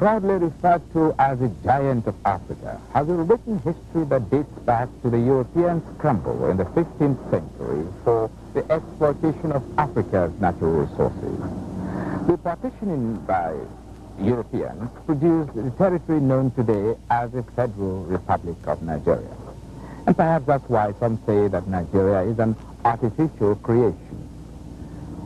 proudly referred to as the giant of Africa, has a written history that dates back to the European scramble in the 15th century for the exploitation of Africa's natural resources. The partitioning by Europeans produced the territory known today as the Federal Republic of Nigeria. And perhaps that's why some say that Nigeria is an artificial creation.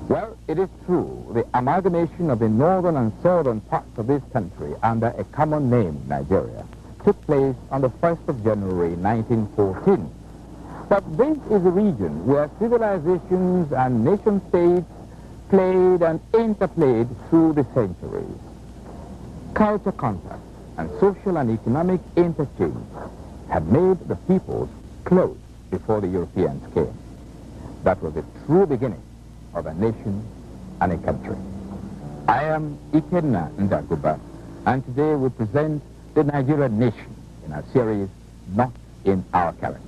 Well, it is true, the amalgamation of the northern and southern parts of this country under a common name, Nigeria, took place on the 1st of January 1914. But this is a region where civilizations and nation-states played and interplayed through the centuries. Culture contact and social and economic interchange had made the peoples close before the Europeans came. That was the true beginning of a nation and a country. I am Ikenna Ndaguba, and today we present the Nigerian nation in our series, Not in Our Character.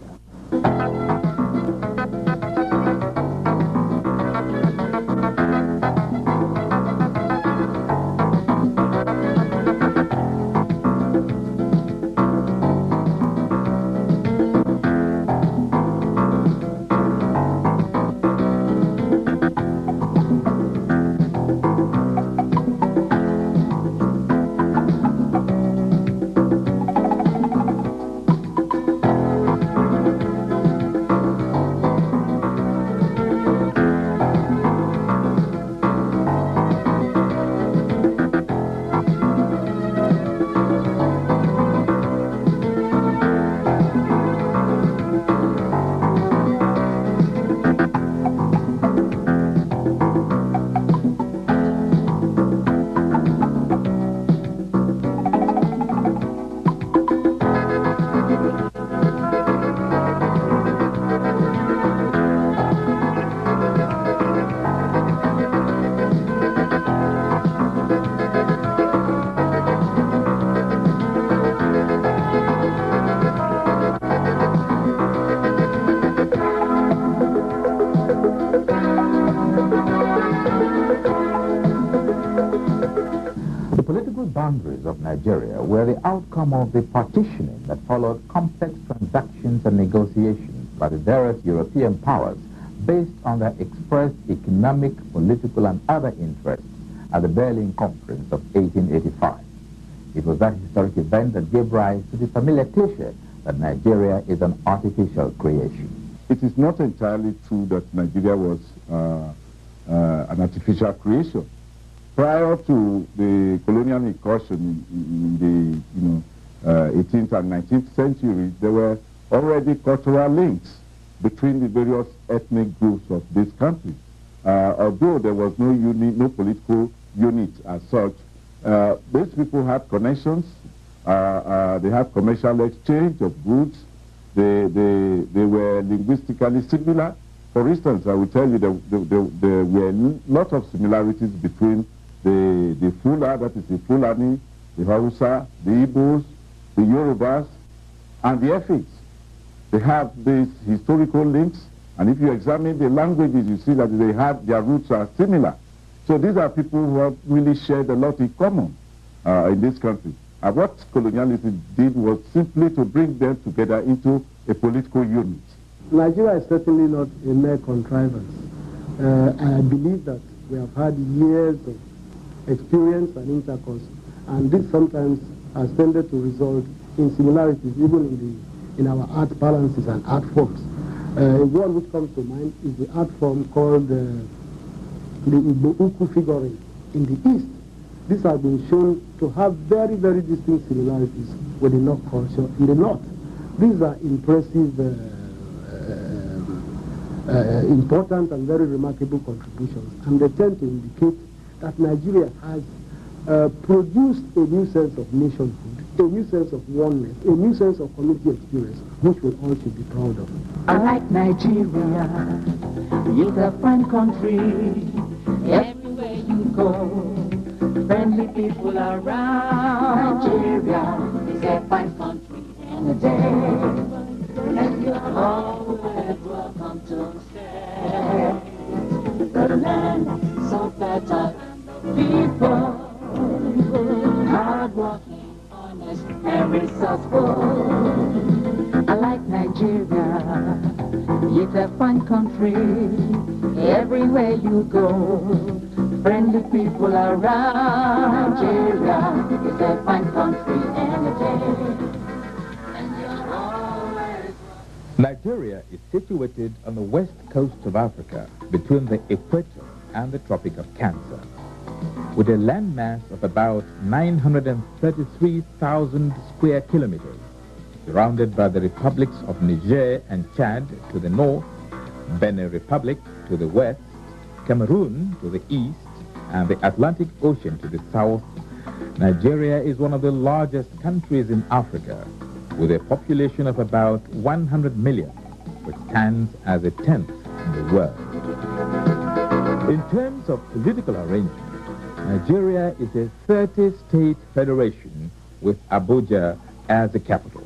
Boundaries of Nigeria were the outcome of the partitioning that followed complex transactions and negotiations by the various European powers based on their expressed economic, political, and other interests at the Berlin Conference of 1885. It was that historic event that gave rise to the familiar cliché that Nigeria is an artificial creation. It is not entirely true that Nigeria was an artificial creation. Prior to the colonial incursion in the 18th and 19th century, there were already cultural links between the various ethnic groups of this country. Although there was no political unit as such, these people had connections, they had commercial exchange of goods, they were linguistically similar. For instance, I will tell you there were a lot of similarities between the Fula, that is the Fulani, the Hausa, the Igbos, the Yorubas, and the Efiks. They have these historical links, and if you examine the languages, you see that their roots are similar. So these are people who have really shared a lot in common in this country. And what colonialism did was simply to bring them together into a political unit. Nigeria is certainly not a mere contrivance. I believe that we have had years of experience and intercourse, and this sometimes has tended to result in similarities even in our art balances and art forms. One which comes to mind is the art form called the Uku figuring in the East. This has been shown to have very, very distinct similarities with the Nok culture in the North. These are impressive, important and very remarkable contributions, and they tend to indicate that Nigeria has produced a new sense of nationhood, a new sense of oneness, a new sense of community experience, which we all should be proud of. I like Nigeria, it's a fine country, everywhere you go, friendly people around. Nigeria is a fine country any day, and you're always welcome to stay. The land so fertile, people, hard hardworking, honest, and resourceful. I like Nigeria. It's a fun country. Everywhere you go, friendly people around. Nigeria is a fine country any day. And you're always... Nigeria is situated on the west coast of Africa, between the equator and the Tropic of Cancer, with a landmass of about 933,000 square kilometers, surrounded by the republics of Niger and Chad to the north, Benin Republic to the west, Cameroon to the east, and the Atlantic Ocean to the south. Nigeria is one of the largest countries in Africa, with a population of about 100 million, which stands as a 10th in the world. In terms of political arrangement, Nigeria is a 30-state federation with Abuja as the capital.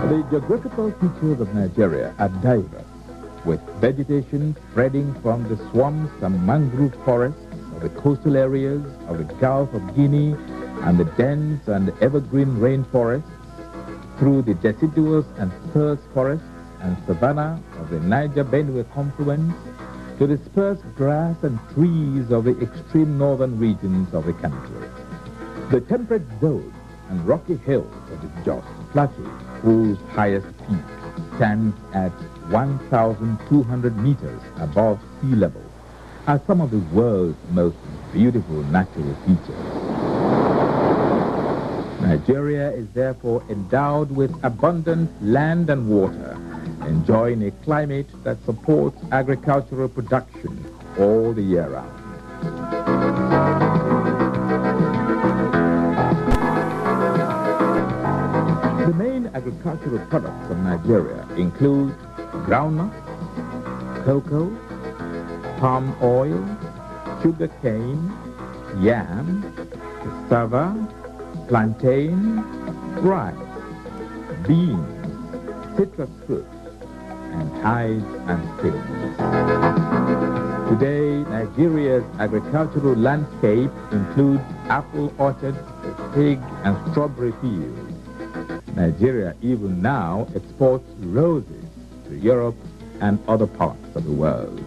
The geographical features of Nigeria are diverse, with vegetation spreading from the swamps and mangrove forests of the coastal areas of the Gulf of Guinea and the dense and evergreen rainforests, through the deciduous and sparse forests and savanna of the Niger-Benue confluence, to the sparse grass and trees of the extreme northern regions of the country. The temperate zones and rocky hills of the Jos Plateau, whose highest peak stands at 1,200 meters above sea level, are some of the world's most beautiful natural features. Nigeria is therefore endowed with abundant land and water, enjoying a climate that supports agricultural production all the year round. The main agricultural products of Nigeria include groundnuts, cocoa, palm oil, sugar cane, yam, cassava, plantain, rice, beans, citrus fruits, and hides and skins. Today, Nigeria's agricultural landscape includes apple orchards, fig and strawberry fields. Nigeria even now exports roses to Europe and other parts of the world.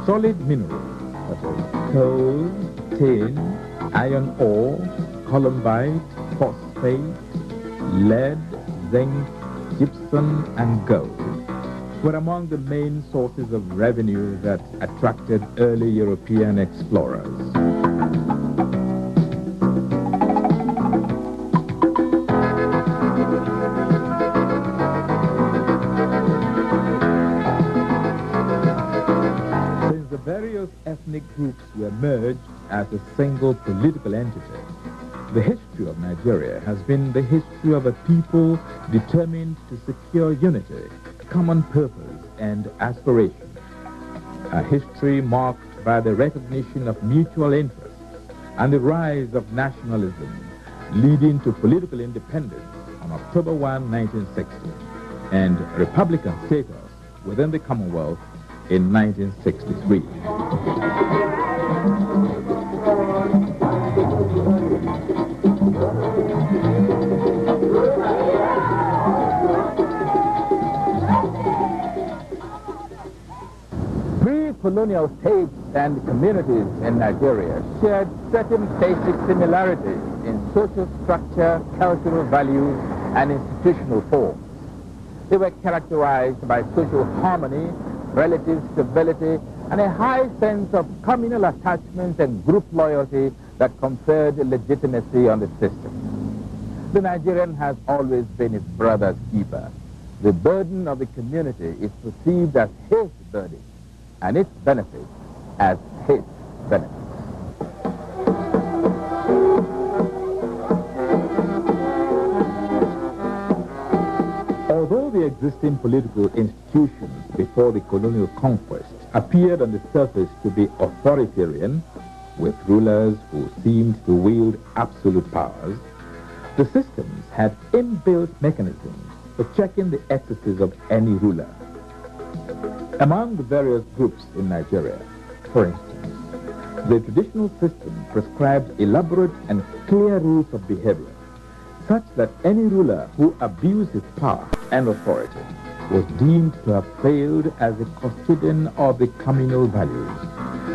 Solid minerals such as coal, tin, iron ore, columbite, phosphate, lead, zinc, gypsum, and gold were among the main sources of revenue that attracted early European explorers. Ethnic groups were merged as a single political entity. The history of Nigeria has been the history of a people determined to secure unity, common purpose, and aspiration. A history marked by the recognition of mutual interests and the rise of nationalism, leading to political independence on October 1, 1960, and Republican status within the Commonwealth in 1963. colonial states and communities in Nigeria shared certain basic similarities in social structure, cultural values, and institutional forms. They were characterized by social harmony, relative stability, and a high sense of communal attachment and group loyalty that conferred legitimacy on the system. The Nigerian has always been his brother's keeper. The burden of the community is perceived as his burden, and its benefits as his benefits. Although the existing political institutions before the colonial conquest appeared on the surface to be authoritarian, with rulers who seemed to wield absolute powers, the systems had inbuilt mechanisms for checking the excesses of any ruler. Among the various groups in Nigeria, for instance, the traditional system prescribed elaborate and clear rules of behavior, such that any ruler who abused his power and authority was deemed to have failed as a custodian of the communal values,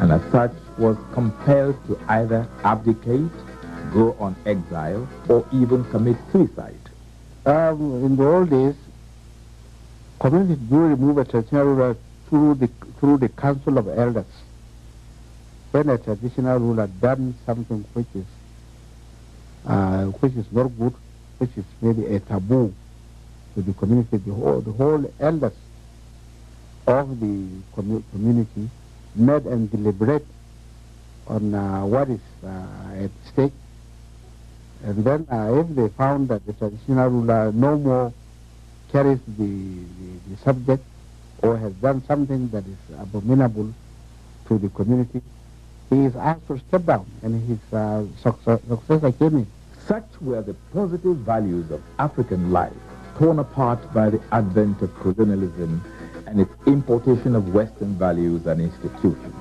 and as such was compelled to either abdicate, go on exile, or even commit suicide. In the old days, communities do remove a traditional ruler through the council of elders. When a traditional ruler done something which is not good, which is maybe a taboo to the community, the whole elders of the community met and deliberate on what is at stake. And then if they found that the traditional ruler no more carries the subject or has done something that is abominable to the community, he is asked to step down, and his successor came in. Such were the positive values of African life, torn apart by the advent of colonialism and its importation of Western values and institutions.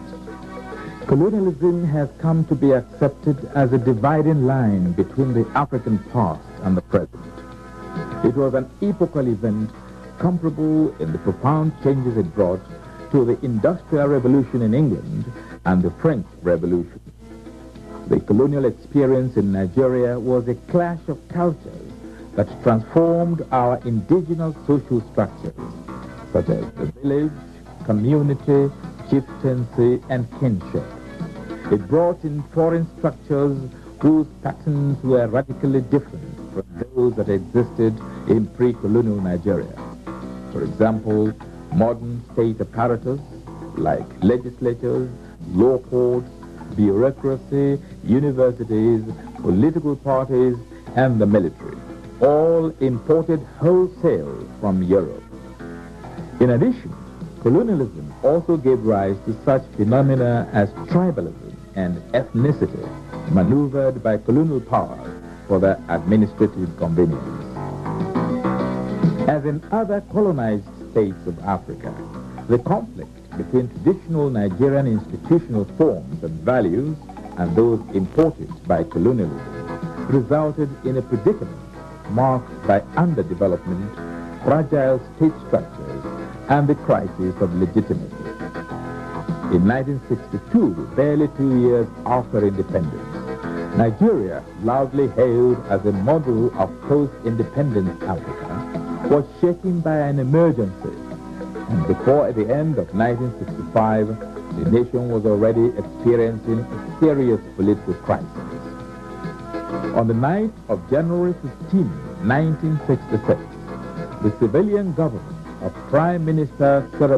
Colonialism has come to be accepted as a dividing line between the African past and the present. It was an epochal event comparable in the profound changes it brought to the Industrial Revolution in England and the French Revolution. The colonial experience in Nigeria was a clash of cultures that transformed our indigenous social structures, such as the village, community, chieftaincy, and kinship. It brought in foreign structures whose patterns were radically different from those that existed in pre-colonial Nigeria. For example, modern state apparatus like legislatures, law courts, bureaucracy, universities, political parties, and the military, all imported wholesale from Europe. In addition, colonialism also gave rise to such phenomena as tribalism and ethnicity, maneuvered by colonial powers for their administrative convenience. As in other colonized states of Africa, the conflict between traditional Nigerian institutional forms and values and those imported by colonialism resulted in a predicament marked by underdevelopment, fragile state structures, and the crisis of legitimacy. In 1962, barely 2 years after independence, Nigeria, loudly hailed as a model of post-independence Africa, was shaken by an emergency, and before the end of 1965, the nation was already experiencing a serious political crisis. On the night of January 15, 1966, the civilian government of Prime Minister Sir